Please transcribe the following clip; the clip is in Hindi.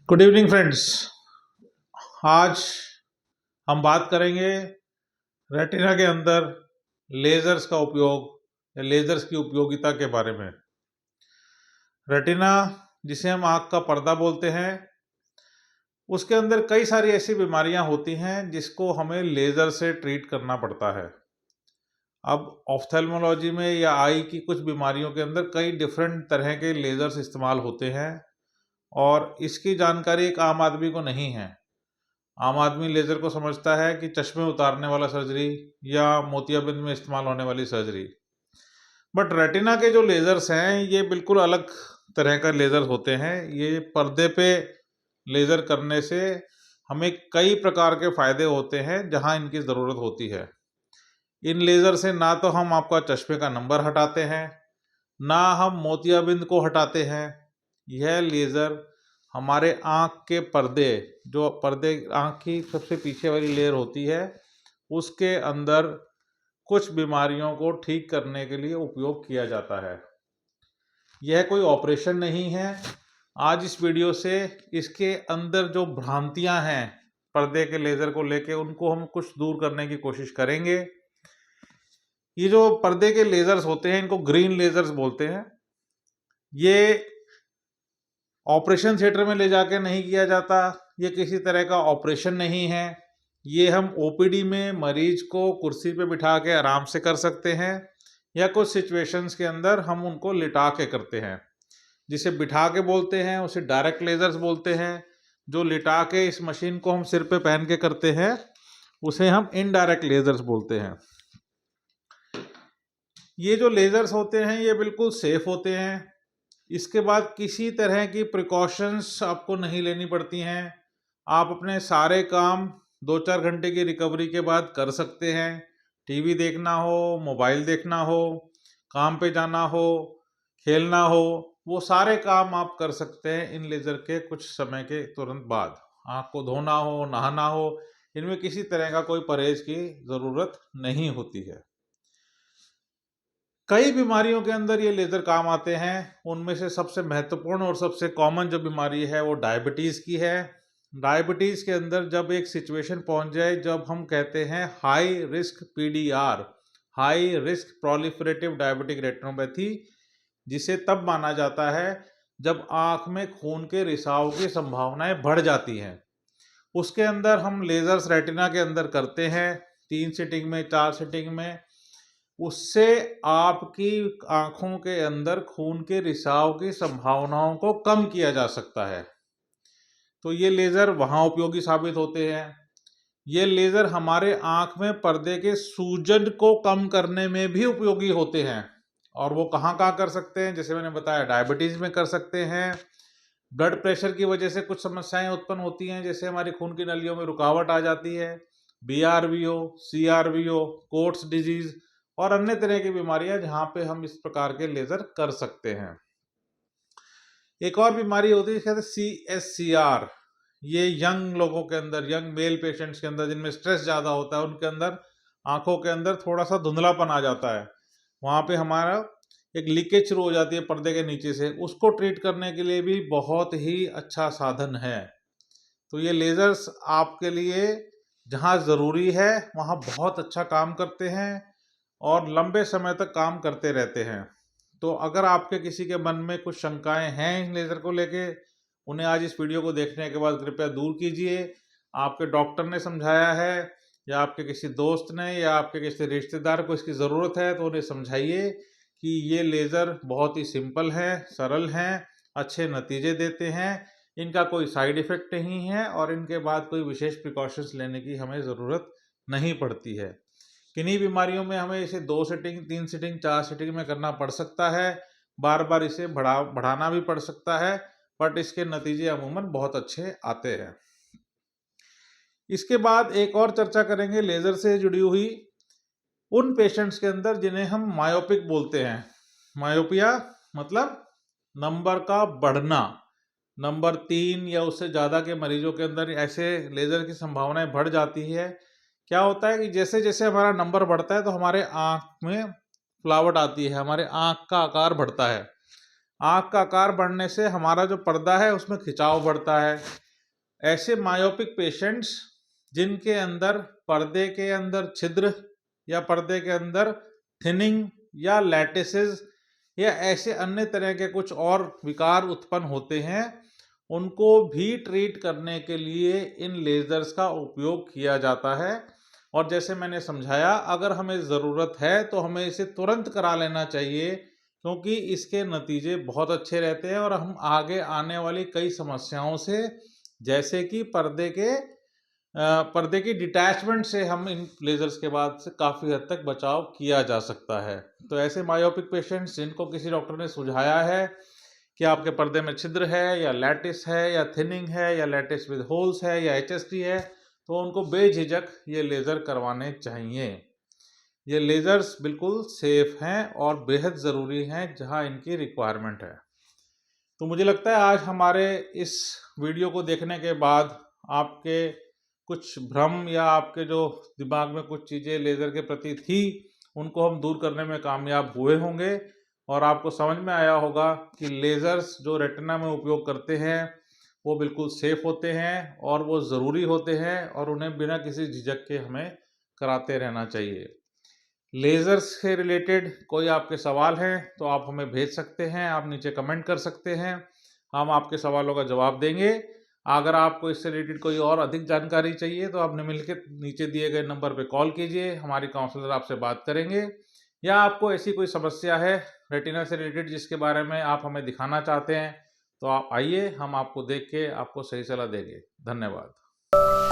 Good evening friends. आज हम बात करेंगे रेटिना के अंदर लेज़र्स का उपयोग या लेज़र्स की उपयोगिता के बारे में। रेटिना, जिसे हम आँख का पर्दा बोलते हैं, उसके अंदर कई सारी ऐसी बीमारियां होती हैं जिसको हमें लेज़र से ट्रीट करना पड़ता है। अब ऑफ्थेल्मोलॉजी में या आई की कुछ बीमारियों के अंदर कई डिफरेंट तरह के लेज़र्स इस्तेमाल होते हैं और इसकी जानकारी एक आम आदमी को नहीं है। आम आदमी लेज़र को समझता है कि चश्मे उतारने वाला सर्जरी या मोतियाबिंद में इस्तेमाल होने वाली सर्जरी। बट रेटिना के जो लेज़र्स हैं ये बिल्कुल अलग तरह का लेज़र होते हैं। ये पर्दे पे लेज़र करने से हमें कई प्रकार के फ़ायदे होते हैं जहां इनकी ज़रूरत होती है। इन लेज़र से ना तो हम आपका चश्मे का नंबर हटाते हैं, ना हम मोतियाबिंद को हटाते हैं। यह लेज़र हमारे आँख के पर्दे, जो पर्दे आँख की सबसे पीछे वाली लेयर होती है, उसके अंदर कुछ बीमारियों को ठीक करने के लिए उपयोग किया जाता है। यह कोई ऑपरेशन नहीं है। आज इस वीडियो से इसके अंदर जो भ्रांतियां हैं पर्दे के लेज़र को लेके, उनको हम कुछ दूर करने की कोशिश करेंगे। ये जो पर्दे के लेज़र्स होते हैं इनको ग्रीन लेज़र्स बोलते हैं। ये ऑपरेशन थिएटर में ले जाके नहीं किया जाता, ये किसी तरह का ऑपरेशन नहीं है। ये हम ओपीडी में मरीज को कुर्सी पे बिठा के आराम से कर सकते हैं या कुछ सिचुएशंस के अंदर हम उनको लिटा के करते हैं। जिसे बिठा के बोलते हैं उसे डायरेक्ट लेज़र्स बोलते हैं। जो लिटा के इस मशीन को हम सिर पे पहन के करते हैं उसे हम इनडायरेक्ट लेज़र्स बोलते हैं। ये जो लेज़र्स होते हैं ये बिल्कुल सेफ होते हैं। इसके बाद किसी तरह की प्रिकॉशंस आपको नहीं लेनी पड़ती हैं। आप अपने सारे काम 2-4 घंटे की रिकवरी के बाद कर सकते हैं। टीवी देखना हो, मोबाइल देखना हो, काम पे जाना हो, खेलना हो, वो सारे काम आप कर सकते हैं इन लेज़र के कुछ समय के तुरंत बाद। आँख को धोना हो, नहाना हो, इनमें किसी तरह का कोई परहेज की ज़रूरत नहीं होती है। कई बीमारियों के अंदर ये लेज़र काम आते हैं। उनमें से सबसे महत्वपूर्ण और सबसे कॉमन जो बीमारी है वो डायबिटीज़ की है। डायबिटीज़ के अंदर जब एक सिचुएशन पहुंच जाए जब हम कहते हैं high risk PDR, high risk proliferative diabetic retinopathy, जिसे तब माना जाता है जब आँख में खून के रिसाव की संभावनाएं बढ़ जाती हैं। उसके अंदर हम लेज़र्स रेटिना के अंदर करते हैं 3 सिटिंग में, 4 सिटिंग में। उससे आपकी आंखों के अंदर खून के रिसाव की संभावनाओं को कम किया जा सकता है। तो ये लेज़र वहाँ उपयोगी साबित होते हैं। ये लेज़र हमारे आँख में पर्दे के सूजन को कम करने में भी उपयोगी होते हैं। और वो कहाँ कहाँ कर सकते हैं, जैसे मैंने बताया डायबिटीज़ में कर सकते हैं। ब्लड प्रेशर की वजह से कुछ समस्याएं उत्पन्न होती हैं, जैसे हमारी खून की नलियों में रुकावट आ जाती है, बीआरवीओ, सीआरवीओ, कोट्स डिजीज़ और अन्य तरह की बीमारियां जहां पे हम इस प्रकार के लेज़र कर सकते हैं। एक और बीमारी होती है जिसे CSCR। ये यंग लोगों के अंदर, यंग मेल पेशेंट्स के अंदर जिनमें स्ट्रेस ज़्यादा होता है, उनके अंदर आंखों के अंदर थोड़ा सा धुंधलापन आ जाता है। वहाँ पे हमारा एक लीकेज शुरू हो जाती है पर्दे के नीचे से। उसको ट्रीट करने के लिए भी बहुत ही अच्छा साधन है। तो ये लेज़र्स आपके लिए जहाँ ज़रूरी है वहाँ बहुत अच्छा काम करते हैं और लंबे समय तक काम करते रहते हैं। तो अगर आपके किसी के मन में कुछ शंकाएं हैं इन लेज़र को लेके, उन्हें आज इस वीडियो को देखने के बाद कृपया दूर कीजिए। आपके डॉक्टर ने समझाया है या आपके किसी दोस्त ने या आपके किसी रिश्तेदार को इसकी ज़रूरत है तो उन्हें समझाइए कि ये लेज़र बहुत ही सिंपल है, सरल हैं, अच्छे नतीजे देते हैं, इनका कोई साइड इफ़ेक्ट नहीं है और इनके बाद कोई विशेष प्रिकॉशंस लेने की हमें ज़रूरत नहीं पड़ती है। किन्हीं बीमारियों में हमें इसे 2 सिटिंग, 3 सिटिंग, 4 सिटिंग में करना पड़ सकता है। बार बार इसे बढ़ाना भी पड़ सकता है, बट इसके नतीजे अमूमन बहुत अच्छे आते हैं। इसके बाद एक और चर्चा करेंगे लेज़र से जुड़ी हुई उन पेशेंट्स के अंदर जिन्हें हम मायोपिक बोलते हैं। मायोपिया मतलब नंबर का बढ़ना। नंबर 3 या उससे ज़्यादा के मरीजों के अंदर ऐसे लेज़र की संभावनाएं बढ़ जाती है। क्या होता है कि जैसे जैसे हमारा नंबर बढ़ता है तो हमारे आँख में फ्लावट आती है, हमारे आँख का आकार बढ़ता है। आँख का आकार बढ़ने से हमारा जो पर्दा है उसमें खिंचाव बढ़ता है। ऐसे मायोपिक पेशेंट्स जिनके अंदर पर्दे के अंदर छिद्र या पर्दे के अंदर थिनिंग या लैटिसेस या ऐसे अन्य तरह के कुछ और विकार उत्पन्न होते हैं, उनको भी ट्रीट करने के लिए इन लेज़र्स का उपयोग किया जाता है। और जैसे मैंने समझाया, अगर हमें ज़रूरत है तो हमें इसे तुरंत करा लेना चाहिए, क्योंकि इसके नतीजे बहुत अच्छे रहते हैं और हम आगे आने वाली कई समस्याओं से, जैसे कि पर्दे की डिटैचमेंट से, हम इन लेज़र्स के बाद से काफ़ी हद तक बचाव किया जा सकता है। तो ऐसे मायोपिक पेशेंट्स जिनको किसी डॉक्टर ने सुझाया है कि आपके पर्दे में छिद्र है या लैटिस है या थिनिंग है या लैटिस विद होल्स है या HST है, तो उनको बेझिझक ये लेज़र करवाने चाहिए। ये लेज़र्स बिल्कुल सेफ हैं और बेहद ज़रूरी हैं जहां इनकी रिक्वायरमेंट है। तो मुझे लगता है आज हमारे इस वीडियो को देखने के बाद आपके कुछ भ्रम या आपके जो दिमाग में कुछ चीज़ें लेज़र के प्रति थी, उनको हम दूर करने में कामयाब हुए होंगे और आपको समझ में आया होगा कि लेज़र्स जो रेटिना में उपयोग करते हैं वो बिल्कुल सेफ होते हैं और वो ज़रूरी होते हैं और उन्हें बिना किसी झिझक के हमें कराते रहना चाहिए। लेज़र्स से रिलेटेड कोई आपके सवाल हैं तो आप हमें भेज सकते हैं, आप नीचे कमेंट कर सकते हैं, हम आपके सवालों का जवाब देंगे। अगर आपको इससे रिलेटेड कोई और अधिक जानकारी चाहिए तो आप निम्नलिखित नीचे दिए गए नंबर पर कॉल कीजिए, हमारी काउंसलर आपसे बात करेंगे। या आपको ऐसी कोई समस्या है रेटिना से रिलेटेड जिसके बारे में आप हमें दिखाना चाहते हैं, तो आप आइए, हम आपको देख के आपको सही सलाह देंगे। धन्यवाद।